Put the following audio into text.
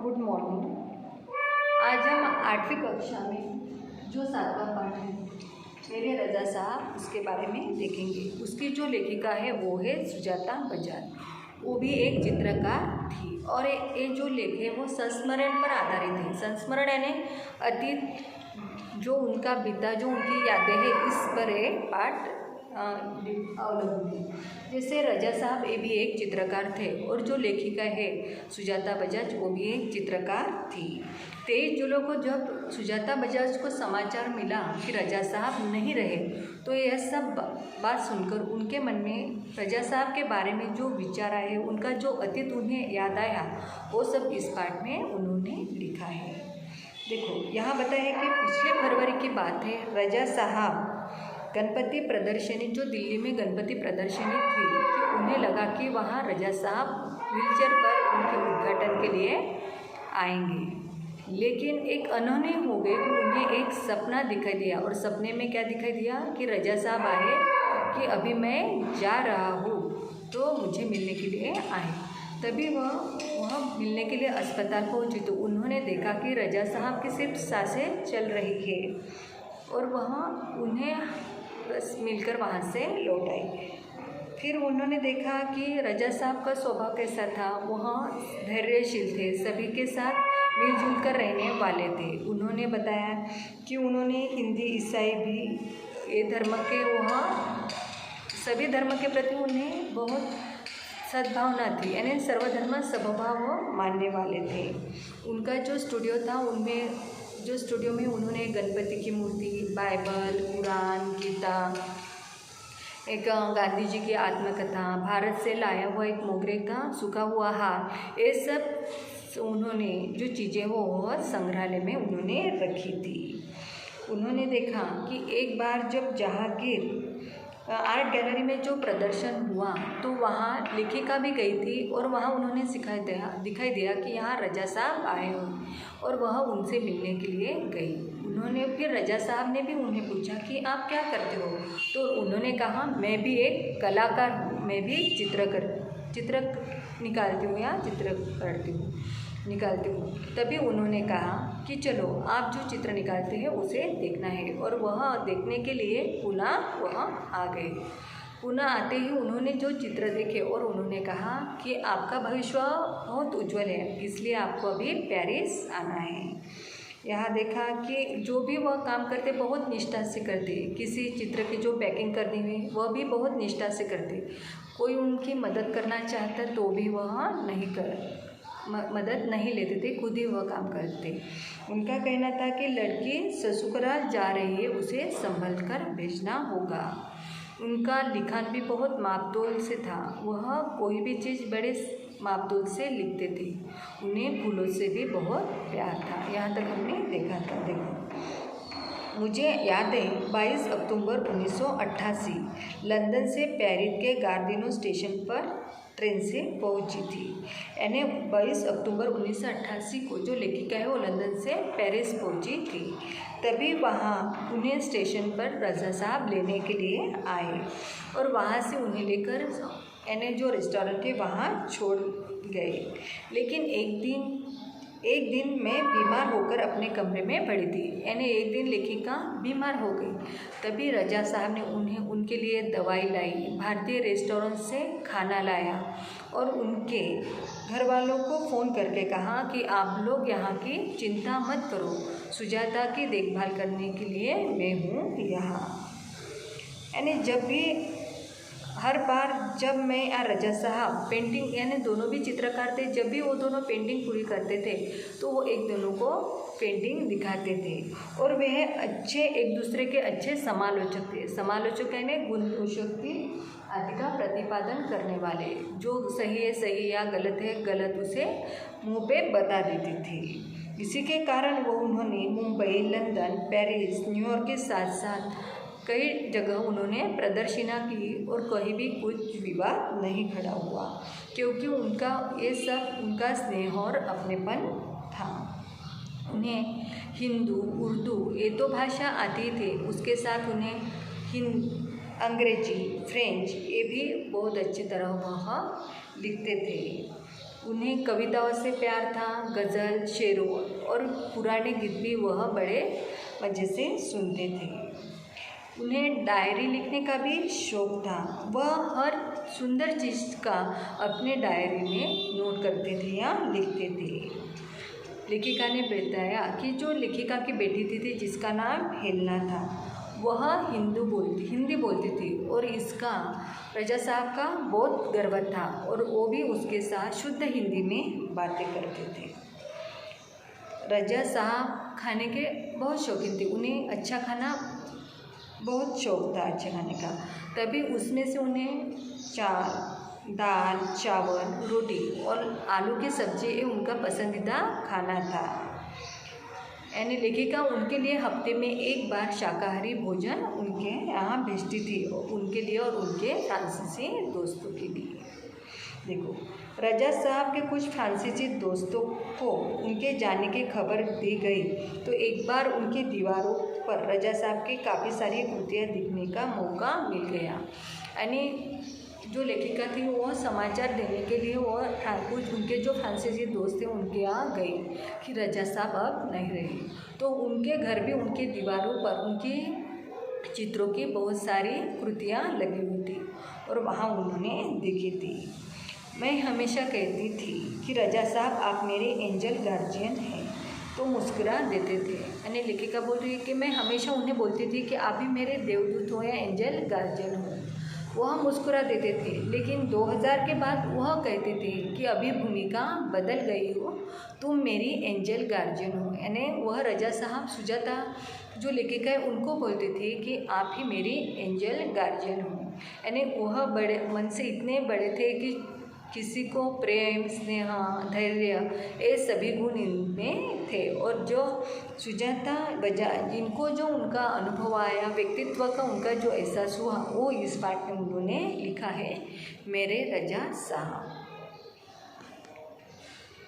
Good morning. आज हम 8वीं कक्षा में जो 7वां पाठ है मेरे रजा साहब उसके बारे में देखेंगे। उसकी जो लेखिका है वो है सुजाता बजाज। वो भी एक चित्रकार थी और ये जो लेख है वो संस्मरण पर आधारित है। संस्मरण यानी अतीत जो उनका बीता, जो उनकी यादें हैं, इस पर ये पाठ अवलंबन है। जैसे रजा साहब ये भी एक चित्रकार थे और जो लेखिका है सुजाता बजाज वो भी एक चित्रकार थी। 23 जुलाई को जब सुजाता बजाज को समाचार मिला कि रजा साहब नहीं रहे तो यह सब बात सुनकर उनके मन में रजा साहब के बारे में जो विचार आए, उनका जो अतीत उन्हें याद आया, वो सब इस पाठ में उन्होंने लिखा है। देखो यहाँ बताया कि पिछले फरवरी की बात है। रजा साहब गणपति प्रदर्शनी, जो दिल्ली में गणपति प्रदर्शनी थी, कि उन्हें लगा कि वहाँ रजा साहब व्हीलचेयर पर उनके उद्घाटन के लिए आएंगे। लेकिन एक अनहोनी हो गई कि उन्हें एक सपना दिखाई दिया और सपने में क्या दिखाई दिया कि रजा साहब आए कि अभी मैं जा रहा हूँ तो मुझे मिलने के लिए आए। तभी वह मिलने के लिए अस्पताल पहुँची तो उन्होंने देखा कि रजा साहब की सिर्फ सांसें चल रही है और वहाँ उन्हें बस मिलकर वहाँ से लौट आई। फिर उन्होंने देखा कि रजा साहब का स्वभाव कैसा था। वह धैर्यशील थे, सभी के साथ मिलजुल कर रहने वाले थे। उन्होंने बताया कि उन्होंने हिंदी ईसाई भी ये धर्म के, वहाँ सभी धर्म के प्रति उन्हें बहुत सद्भावना थी, यानी सर्वधर्म समभाव मानने वाले थे। उनका जो स्टूडियो था, उनमें जो स्टूडियो में उन्होंने गणपति की मूर्ति, बाइबल, कुरान, गीता, एक गांधी जी की आत्मकथा, भारत से लाया हुआ एक मोगरे का सूखा हुआ हार, ये सब उन्होंने जो चीज़ें वो संग्रहालय में उन्होंने रखी थी। उन्होंने देखा कि एक बार जब जहांगीर आर्ट गैलरी में जो प्रदर्शन हुआ तो वहाँ लेखिका भी गई थी और वहाँ उन्होंने दिखाई दिया कि यहाँ रजा साहब आए हो और वह उनसे मिलने के लिए गई। उन्होंने फिर रजा साहब ने भी उन्हें पूछा कि आप क्या करते हो, तो उन्होंने कहा मैं भी एक कलाकार हूँ, मैं भी चित्र निकालती हूँ या चित्र निकालती हूँ। तभी उन्होंने कहा कि चलो आप जो चित्र निकालते हैं उसे देखना है और वह देखने के लिए पुनः वह आ गए। पुनः आते ही उन्होंने जो चित्र देखे और उन्होंने कहा कि आपका भविष्य बहुत उज्जवल है, इसलिए आपको अभी पेरिस आना है। यहाँ देखा कि जो भी वह काम करते बहुत निष्ठा से करते। किसी चित्र की जो पैकिंग करनी हुई वह भी बहुत निष्ठा से करते। कोई उनकी मदद करना चाहता तो भी वह मदद नहीं लेते थे, खुद ही वह काम करते। उनका कहना था कि लड़की ससुराल जा रही है, उसे संभल कर भेजना होगा। उनका लिखान भी बहुत मापतोल से था। वह कोई भी चीज़ बड़े मापतोल से लिखते थे। उन्हें फूलों से भी बहुत प्यार था। यहाँ तक हमने देखा था। देखो मुझे याद है 22 अक्टूबर 1988 लंदन से पेरिस के गार्दिनो स्टेशन पर ट्रेन से पहुंची थी। यानी 22 अक्टूबर 1988 को जो लेखिका है वो लंदन से पेरिस पहुंची थी। तभी वहाँ उन्हें स्टेशन पर रजा साहब लेने के लिए आए और वहाँ से उन्हें लेकर यानी जो रेस्टोरेंट है वहाँ छोड़ गए। लेकिन एक दिन मैं बीमार होकर अपने कमरे में पड़ी थी, यानी एक दिन लेखिका बीमार हो गई। तभी रजा साहब ने उनके लिए दवाई लाई, भारतीय रेस्टोरेंट से खाना लाया और उनके घर वालों को फ़ोन करके कहा कि आप लोग यहाँ की चिंता मत करो, सुजाता की देखभाल करने के लिए मैं हूँ यहाँ। यानी जब भी हर बार जब मैं या रजा साहब पेंटिंग, यानी दोनों भी चित्रकार थे, जब भी वो दोनों पेंटिंग पूरी करते थे तो वो एक दोनों को पेंटिंग दिखाते थे और वह एक दूसरे के अच्छे समालोचक थे। समालोचक यानी गुण शक्ति आदि का प्रतिपादन करने वाले, जो सही है सही या गलत है गलत उसे मुँह पे बता देती थी। इसी के कारण वो उन्होंने मुंबई, लंदन, पेरिस, न्यूयॉर्क के साथ साथ कई जगह उन्होंने प्रदर्शनियाँ की और कहीं भी कुछ विवाद नहीं खड़ा हुआ, क्योंकि उनका ये सब उनका स्नेह और अपनेपन था। उन्हें हिंदू, उर्दू ये तो भाषा आती थी, उसके साथ उन्हें अंग्रेजी, फ्रेंच ये भी बहुत अच्छी तरह वह लिखते थे। उन्हें कविताओं से प्यार था, गज़ल, शेरों और पुराने गीत भी वह बड़े मज़े से सुनते थे। उन्हें डायरी लिखने का भी शौक़ था। वह हर सुंदर चीज़ का अपने डायरी में नोट करते थे या लिखते थे। लेखिका ने बताया कि जो लेखिका की बेटी थी जिसका नाम हेलना था, वह हिंदी बोलती थी और इसका रजा साहब का बहुत गर्व था और वो भी उसके साथ शुद्ध हिंदी में बातें करते थे। रजा साहब खाने के बहुत शौकीन थे। उन्हें अच्छा खाना बहुत शौक़ था, अच्छा खाने का। तभी उसमें से उन्हें दाल, चावल, रोटी और आलू की सब्ज़ी ये उनका पसंदीदा खाना था। यानी लेखिका उनके लिए हफ्ते में एक बार शाकाहारी भोजन उनके यहाँ भेजती थी, उनके लिए और उनके फ्रांसीसी दोस्तों के लिए। देखो, रजा साहब के कुछ फ्रांसीसी दोस्तों को उनके जाने की खबर दी गई तो एक बार उनकी दीवारों पर रजा साहब की काफ़ी सारी कृतियाँ दिखने का मौका मिल गया। यानी जो लेखिका थी वो समाचार देने के लिए वो कुछ उनके जो फ्रांसीसी दोस्त थे उनके यहाँ गई कि रजा साहब अब नहीं रही। तो उनके घर भी उनके दीवारों पर उनकी चित्रों की बहुत सारी कृतियाँ लगी हुई थी और वहाँ उन्होंने देखी थी। मैं हमेशा कहती थी कि रजा साहब आप मेरे एंजल गार्जियन हैं, तो मुस्कुरा देते थे। यानी लेखिका बोल रही है कि मैं हमेशा उन्हें बोलती थी कि आप भी मेरे देवदूत हो या एंजल गार्जियन हो। वह मुस्कुरा देते थे, लेकिन 2000 के बाद वह कहते थे कि अभी भूमिका बदल गई हो, तुम मेरी एंजल गार्जियन हो। यानी वह रजा साहब सुजाता जो लेखिका है उनको बोलते थे कि आप ही मेरी एंजल गार्जियन हो। यानी वह बड़े मन से इतने बड़े थे कि किसी को प्रेम, स्नेह, धैर्य ये सभी गुण इनमें थे। और जो सुजाता बजाज जिनको जो उनका अनुभव आया, व्यक्तित्व का उनका जो एहसास हुआ, वो इस पाठ में उन्होंने लिखा है, मेरे रजा साहब।